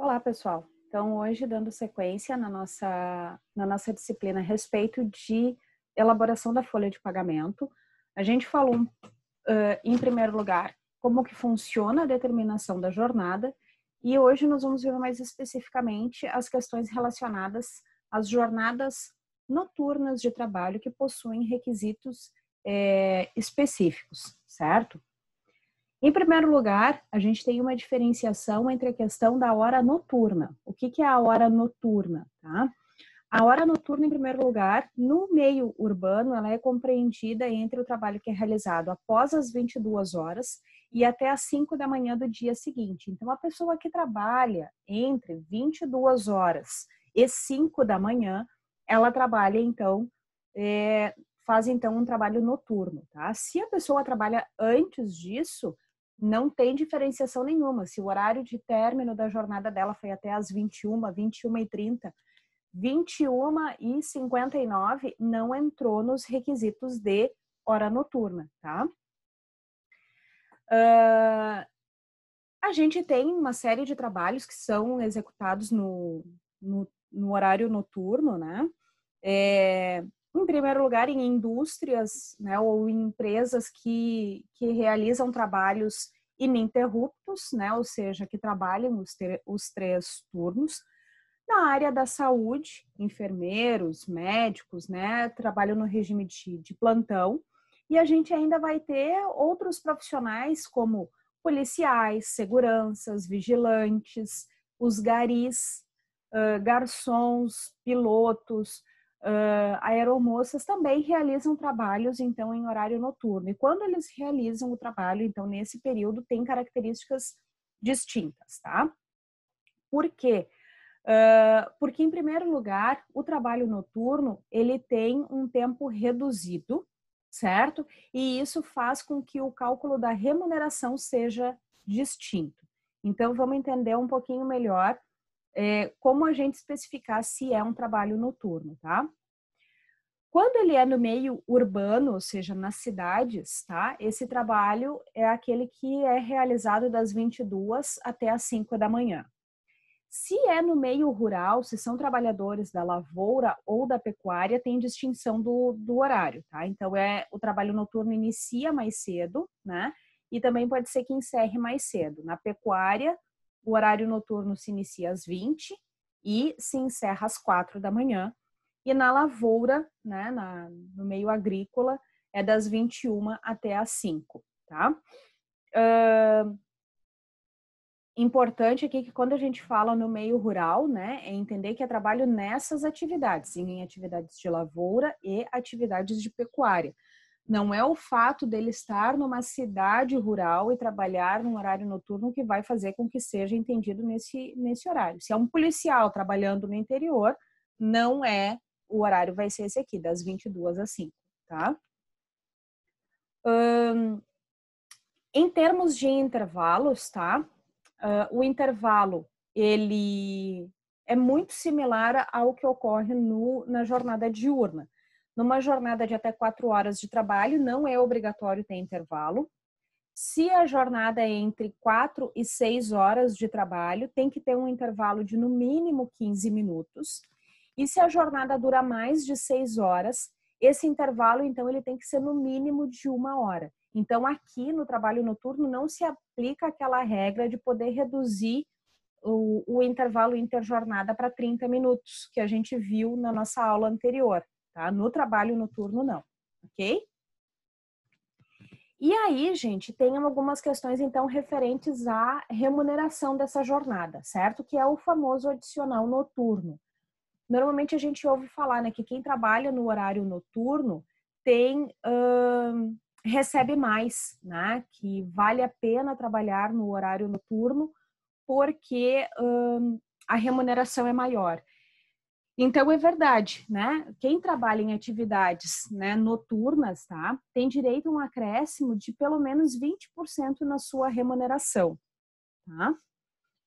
Olá, pessoal. Então, hoje, dando sequência na nossa disciplina a respeito de elaboração da folha de pagamento, a gente falou, em primeiro lugar, como que funciona a determinação da jornada, e hoje nós vamos ver mais especificamente as questões relacionadas às jornadas noturnas de trabalho que possuem requisitos específicos, certo? Em primeiro lugar, a gente tem uma diferenciação entre a questão da hora noturna. O que é a hora noturna? Tá? A hora noturna, em primeiro lugar, no meio urbano, ela é compreendida entre o trabalho que é realizado após as 22 horas e até as 5 da manhã do dia seguinte. Então, a pessoa que trabalha entre 22 horas e 5 da manhã, ela trabalha, então, faz, então, um trabalho noturno. Tá? Se a pessoa trabalha antes disso, não tem diferenciação nenhuma. Se o horário de término da jornada dela foi até as 21, 21h30, 21h59 não entrou nos requisitos de hora noturna, tá? A gente tem uma série de trabalhos que são executados no horário noturno, né? Em primeiro lugar, em indústrias, né, ou em empresas que realizam trabalhos ininterruptos, né, ou seja, que trabalham os 3 turnos. Na área da saúde, enfermeiros, médicos, né, trabalham no regime de plantão. E a gente ainda vai ter outros profissionais como policiais, seguranças, vigilantes, os garis, garçons, pilotos, aeromoças também realizam trabalhos, então, em horário noturno. E quando eles realizam o trabalho, então, nesse período, tem características distintas, tá? Por quê? Porque, em primeiro lugar, o trabalho noturno, ele tem um tempo reduzido, certo? E isso faz com que o cálculo da remuneração seja distinto. Então, vamos entender um pouquinho melhor como a gente especificar se é um trabalho noturno, tá? Quando ele é no meio urbano, ou seja, nas cidades, tá? Esse trabalho é aquele que é realizado das 22 até as 5 da manhã. Se é no meio rural, se são trabalhadores da lavoura ou da pecuária, tem distinção do horário, tá? Então, o trabalho noturno inicia mais cedo, né? E também pode ser que encerre mais cedo. Na pecuária, o horário noturno se inicia às 20 e se encerra às 4 da manhã. E na lavoura, né, no meio agrícola, é das 21 até às 5, tá? Importante aqui que quando a gente fala no meio rural, né, é entender que é trabalho nessas atividades, em atividades de lavoura e atividades de pecuária. Não é o fato dele estar numa cidade rural e trabalhar num horário noturno que vai fazer com que seja entendido nesse horário. Se é um policial trabalhando no interior, não é, o horário vai ser esse aqui, das 22 às 5, tá? Em termos de intervalos, tá? O intervalo, ele é muito similar ao que ocorre na jornada diurna. Numa jornada de até 4 horas de trabalho, não é obrigatório ter intervalo. Se a jornada é entre 4 e 6 horas de trabalho, tem que ter um intervalo de no mínimo 15 minutos. E se a jornada dura mais de 6 horas, esse intervalo, então, ele tem que ser no mínimo de 1 hora. Então, aqui no trabalho noturno não se aplica aquela regra de poder reduzir o intervalo interjornada para 30 minutos, que a gente viu na nossa aula anterior, tá? No trabalho noturno, não, ok? E aí, gente, tem algumas questões, então, referentes à remuneração dessa jornada, certo? Que é o famoso adicional noturno. Normalmente a gente ouve falar, né, que quem trabalha no horário noturno recebe mais, né? Que vale a pena trabalhar no horário noturno porque a remuneração é maior. Então, é verdade, né? Quem trabalha em atividades, né, noturnas, tá? Tem direito a um acréscimo de pelo menos 20% na sua remuneração, tá?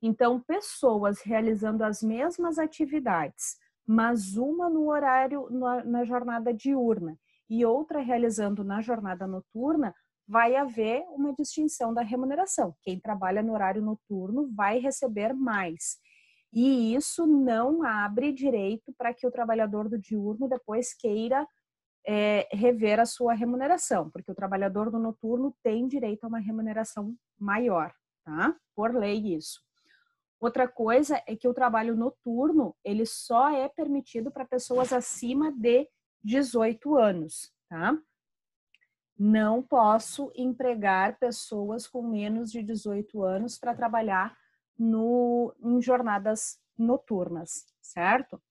Então, pessoas realizando as mesmas atividades, mas uma no horário, na jornada diurna e outra realizando na jornada noturna, vai haver uma distinção da remuneração. Quem trabalha no horário noturno vai receber mais. E isso não abre direito para que o trabalhador do diurno depois queira rever a sua remuneração, porque o trabalhador do noturno tem direito a uma remuneração maior, tá? Por lei isso. Outra coisa é que o trabalho noturno, ele só é permitido para pessoas acima de 18 anos, tá? Não posso empregar pessoas com menos de 18 anos para trabalhar em jornadas noturnas, certo?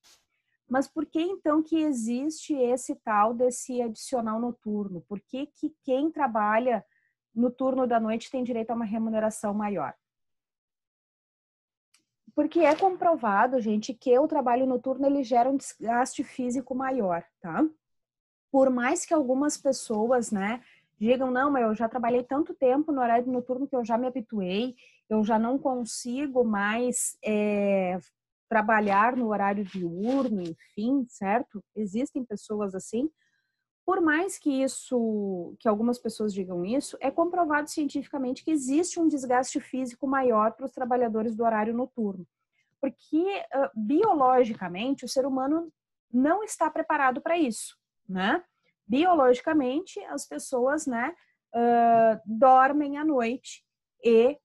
Mas por que então que existe esse tal desse adicional noturno? Por que que quem trabalha no turno da noite tem direito a uma remuneração maior? Porque é comprovado, gente, que o trabalho noturno ele gera um desgaste físico maior, tá? Por mais que algumas pessoas, né, digam, não, mas eu já trabalhei tanto tempo no horário noturno que eu já me habituei, eu já não consigo mais trabalhar no horário diurno, enfim, certo? Existem pessoas assim. Por mais que algumas pessoas digam isso, é comprovado cientificamente que existe um desgaste físico maior para os trabalhadores do horário noturno. Porque biologicamente o ser humano não está preparado para isso, né? Biologicamente as pessoas, né, dormem à noite e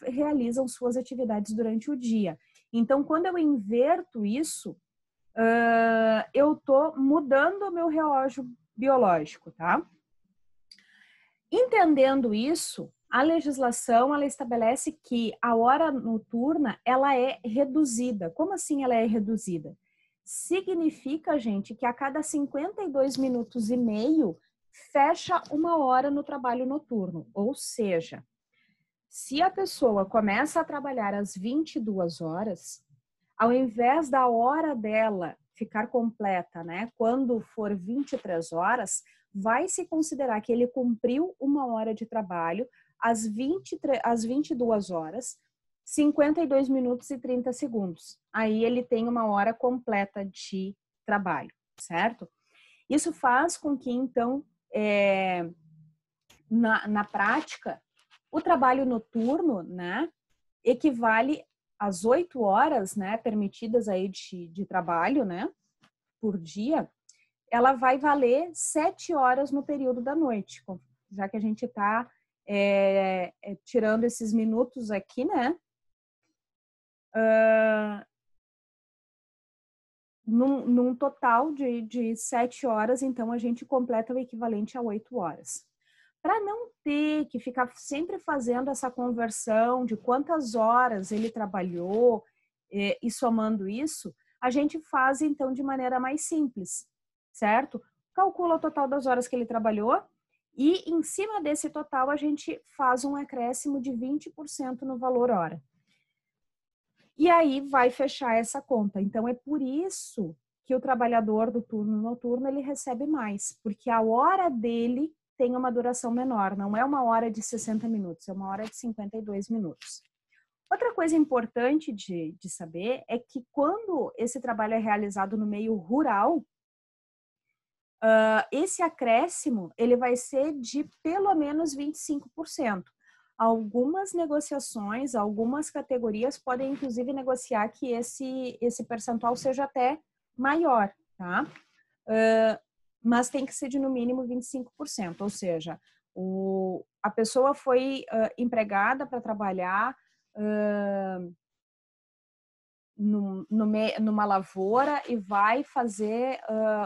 realizam suas atividades durante o dia. Então, quando eu inverto isso, eu estou mudando o meu relógio biológico, tá? Entendendo isso, a legislação ela estabelece que a hora noturna ela é reduzida. Como assim ela é reduzida? Significa, gente, que a cada 52 minutos e meio fecha uma hora no trabalho noturno. Ou seja, se a pessoa começa a trabalhar às 22 horas, ao invés da hora dela ficar completa, né, quando for 23 horas, vai se considerar que ele cumpriu uma hora de trabalho às 22 horas, 52 minutos e 30 segundos. Aí ele tem uma hora completa de trabalho, certo? Isso faz com que, então, na prática, o trabalho noturno, né, equivale às 8 horas, né, permitidas aí de trabalho, né, por dia, ela vai valer 7 horas no período da noite, já que a gente está tirando esses minutos aqui, né, num total de 7 horas, então a gente completa o equivalente a 8 horas. Para não ter que ficar sempre fazendo essa conversão de quantas horas ele trabalhou e somando isso, a gente faz então de maneira mais simples, certo? Calcula o total das horas que ele trabalhou e em cima desse total a gente faz um acréscimo de 20% no valor hora. E aí vai fechar essa conta. Então é por isso que o trabalhador do turno noturno ele recebe mais, porque a hora dele tem uma duração menor, não é uma hora de 60 minutos, é uma hora de 52 minutos. Outra coisa importante de saber é que quando esse trabalho é realizado no meio rural, esse acréscimo ele vai ser de pelo menos 25%. Algumas negociações, algumas categorias podem inclusive negociar que esse percentual seja até maior, tá? Mas tem que ser de no mínimo 25%, ou seja, a pessoa foi empregada para trabalhar numa lavoura e vai fazer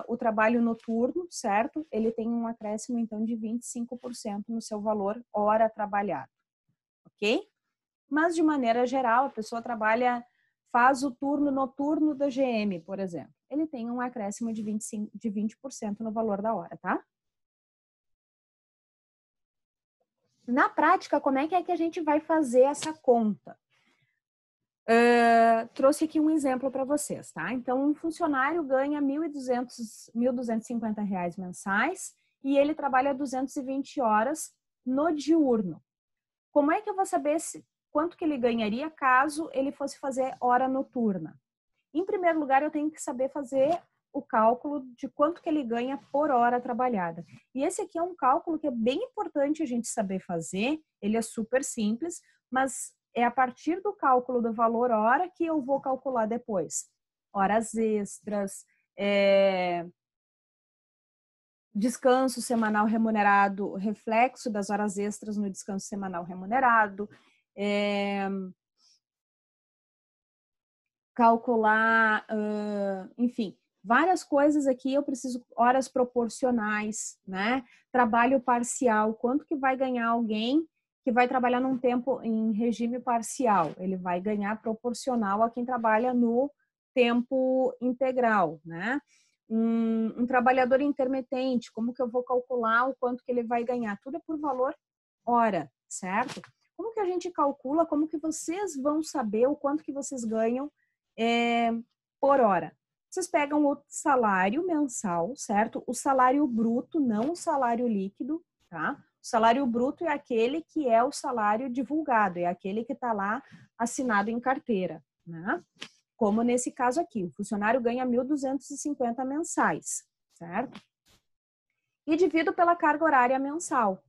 o trabalho noturno, certo? Ele tem um acréscimo, então, de 25% no seu valor hora trabalhada, ok? Mas, de maneira geral, a pessoa faz o turno noturno da GM, por exemplo. Ele tem um acréscimo de 20% no valor da hora, tá? Na prática, como é que a gente vai fazer essa conta? Trouxe aqui um exemplo para vocês, tá? Então, um funcionário ganha R$ 1.250 mensais e ele trabalha 220 horas no diurno. Como é que eu vou saber quanto que ele ganharia caso ele fosse fazer hora noturna? Em primeiro lugar, eu tenho que saber fazer o cálculo de quanto que ele ganha por hora trabalhada. E esse aqui é um cálculo que é bem importante a gente saber fazer, ele é super simples, mas é a partir do cálculo do valor hora que eu vou calcular depois. Horas extras, descanso semanal remunerado, reflexo das horas extras no descanso semanal remunerado, calcular, enfim, várias coisas aqui. Eu preciso horas proporcionais, né? Trabalho parcial, quanto que vai ganhar alguém que vai trabalhar num tempo em regime parcial? Ele vai ganhar proporcional a quem trabalha no tempo integral, né? Um trabalhador intermitente, como que eu vou calcular o quanto que ele vai ganhar? Tudo é por valor hora, certo? Como que a gente calcula? Como que vocês vão saber o quanto que vocês ganham por hora? Vocês pegam o salário mensal, certo? O salário bruto, não o salário líquido, tá? O salário bruto é aquele que é o salário divulgado, é aquele que está lá assinado em carteira, né? Como nesse caso aqui, o funcionário ganha 1.250 mensais, certo? E divido pela carga horária mensal.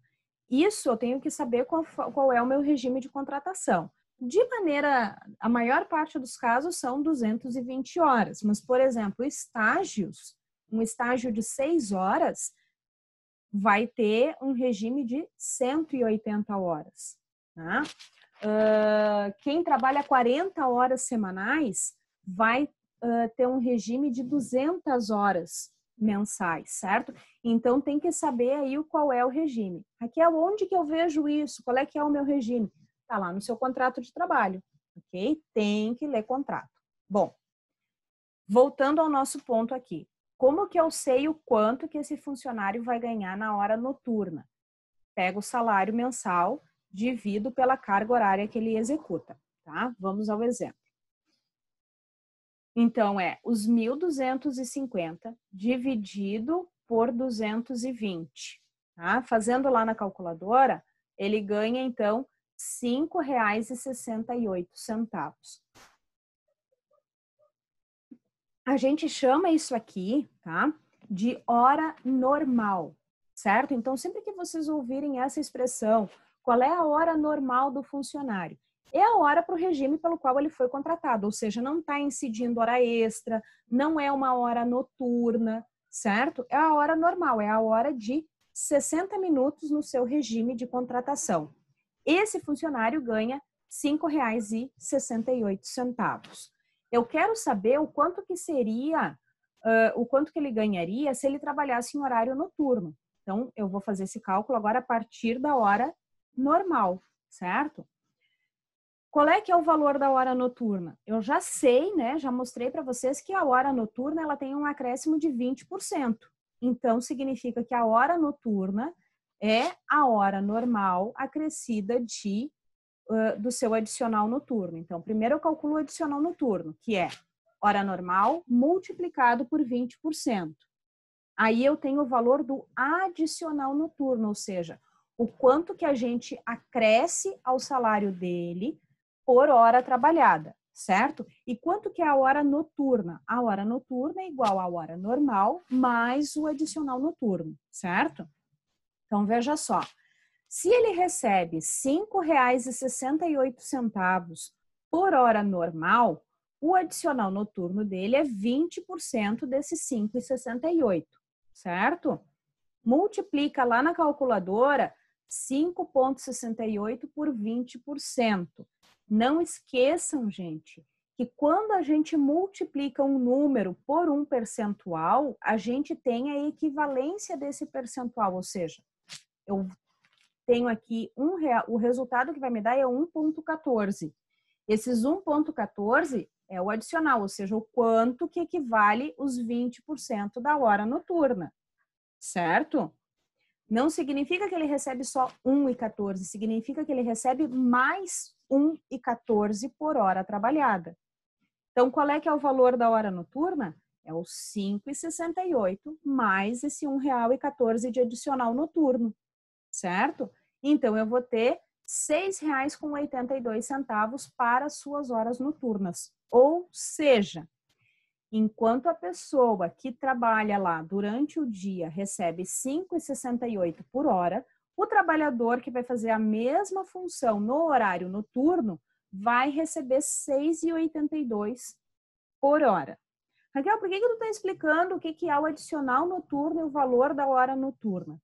Isso eu tenho que saber qual é o meu regime de contratação. De maneira, a maior parte dos casos são 220 horas, mas, por exemplo, estágios, um estágio de 6 horas vai ter um regime de 180 horas. Tá? Quem trabalha 40 horas semanais vai ter um regime de 200 horas mensais, certo? Então tem que saber aí qual é o regime. Aqui é onde que eu vejo isso, qual é que é o meu regime? Tá lá no seu contrato de trabalho, ok? Tem que ler contrato. Bom, voltando ao nosso ponto aqui. Como que eu sei o quanto que esse funcionário vai ganhar na hora noturna? Pego o salário mensal, divido pela carga horária que ele executa, tá? Vamos ao exemplo. Então, os 1.250 dividido por 220, tá? Fazendo lá na calculadora, ele ganha, então, R$ 5,68. A gente chama isso aqui, tá? De hora normal, certo? Então, sempre que vocês ouvirem essa expressão, qual é a hora normal do funcionário? É a hora para o regime pelo qual ele foi contratado, ou seja, não está incidindo hora extra, não é uma hora noturna, certo? É a hora normal, é a hora de 60 minutos no seu regime de contratação. Esse funcionário ganha R$ 5,68. Eu quero saber o quanto que seria, o quanto que ele ganharia se ele trabalhasse em horário noturno. Então, eu vou fazer esse cálculo agora a partir da hora normal, certo? Qual é que é o valor da hora noturna? Eu já sei, né? Já mostrei para vocês que a hora noturna ela tem um acréscimo de 20%. Então, significa que a hora noturna é a hora normal acrescida do seu adicional noturno. Então, primeiro eu calculo o adicional noturno, que é hora normal multiplicado por 20%. Aí eu tenho o valor do adicional noturno, ou seja, o quanto que a gente acresce ao salário dele por hora trabalhada, certo? E quanto que é a hora noturna? A hora noturna é igual à hora normal mais o adicional noturno, certo? Então, veja só. Se ele recebe R$ 5,68 por hora normal, o adicional noturno dele é 20% desses 5,68, certo? Multiplica lá na calculadora 5,68 por 20%. Não esqueçam, gente, que quando a gente multiplica um número por um percentual, a gente tem a equivalência desse percentual, ou seja, eu tenho aqui o resultado que vai me dar é 1,14. Esses 1,14 é o adicional, ou seja, o quanto que equivale os 20% da hora noturna, certo? Não significa que ele recebe só 1,14, significa que ele recebe mais 1,14 por hora trabalhada. Então, qual é que é o valor da hora noturna? É o 5,68 mais esse R$ 1,14 de adicional noturno, certo? Então, eu vou ter R$ 6,82 para as suas horas noturnas. Ou seja, enquanto a pessoa que trabalha lá durante o dia recebe R$ 5,68 por hora, o trabalhador que vai fazer a mesma função no horário noturno vai receber R$ 6,82 por hora. Raquel, por que tu está explicando o que é o adicional noturno e o valor da hora noturna?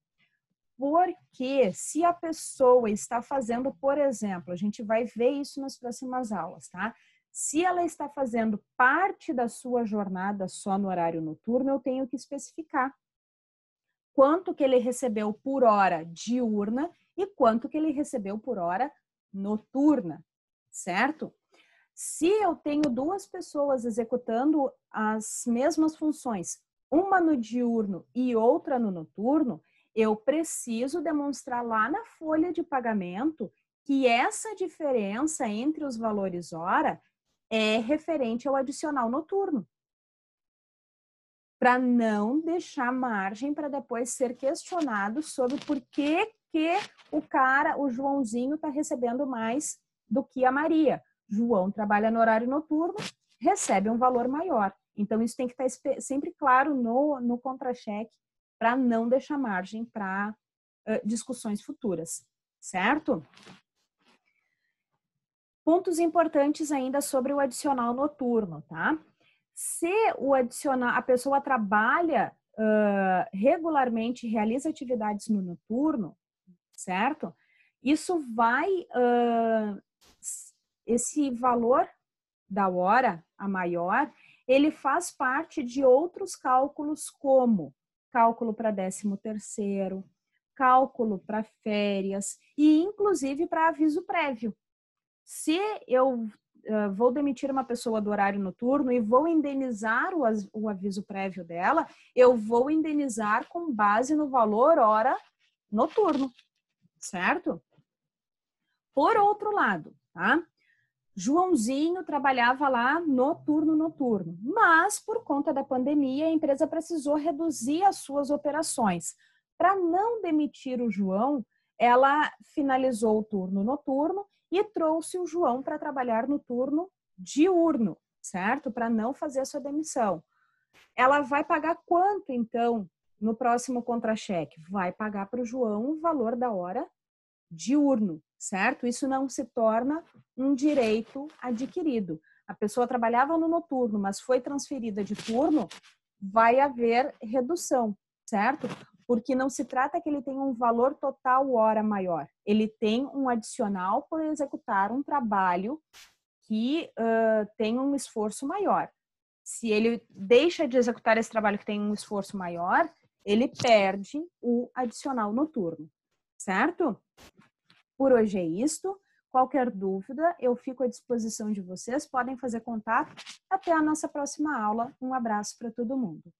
Porque se a pessoa está fazendo, por exemplo, a gente vai ver isso nas próximas aulas, tá? Se ela está fazendo parte da sua jornada só no horário noturno, eu tenho que especificar quanto que ele recebeu por hora diurna e quanto que ele recebeu por hora noturna, certo? Se eu tenho duas pessoas executando as mesmas funções, uma no diurno e outra no noturno, eu preciso demonstrar lá na folha de pagamento que essa diferença entre os valores hora é referente ao adicional noturno, para não deixar margem para depois ser questionado sobre por que o Joãozinho, está recebendo mais do que a Maria. João trabalha no horário noturno, recebe um valor maior. Então, isso tem que estar sempre claro no contra-cheque para não deixar margem para discussões futuras, certo? Pontos importantes ainda sobre o adicional noturno, tá? Se o adicional, a pessoa trabalha regularmente, realiza atividades no noturno, certo? Isso vai, esse valor da hora, a maior, ele faz parte de outros cálculos, como cálculo para 13º, cálculo para férias e inclusive para aviso prévio. Se eu vou demitir uma pessoa do horário noturno e vou indenizar o aviso prévio dela, eu vou indenizar com base no valor hora noturno, certo? Por outro lado, tá? Joãozinho trabalhava lá noturno, mas por conta da pandemia a empresa precisou reduzir as suas operações. Para não demitir o João, ela finalizou o turno noturno e trouxe o João para trabalhar no turno diurno, certo? Para não fazer a sua demissão. Ela vai pagar quanto, então, no próximo contra-cheque? Vai pagar para o João o valor da hora diurno, certo? Isso não se torna um direito adquirido. A pessoa trabalhava no noturno, mas foi transferida de turno, vai haver redução, certo? Porque não se trata que ele tenha um valor total hora maior. Ele tem um adicional por executar um trabalho que tem um esforço maior. Se ele deixa de executar esse trabalho que tem um esforço maior, ele perde o adicional noturno, certo? Por hoje é isto. Qualquer dúvida, eu fico à disposição de vocês. Podem fazer contato. Até a nossa próxima aula. Um abraço para todo mundo.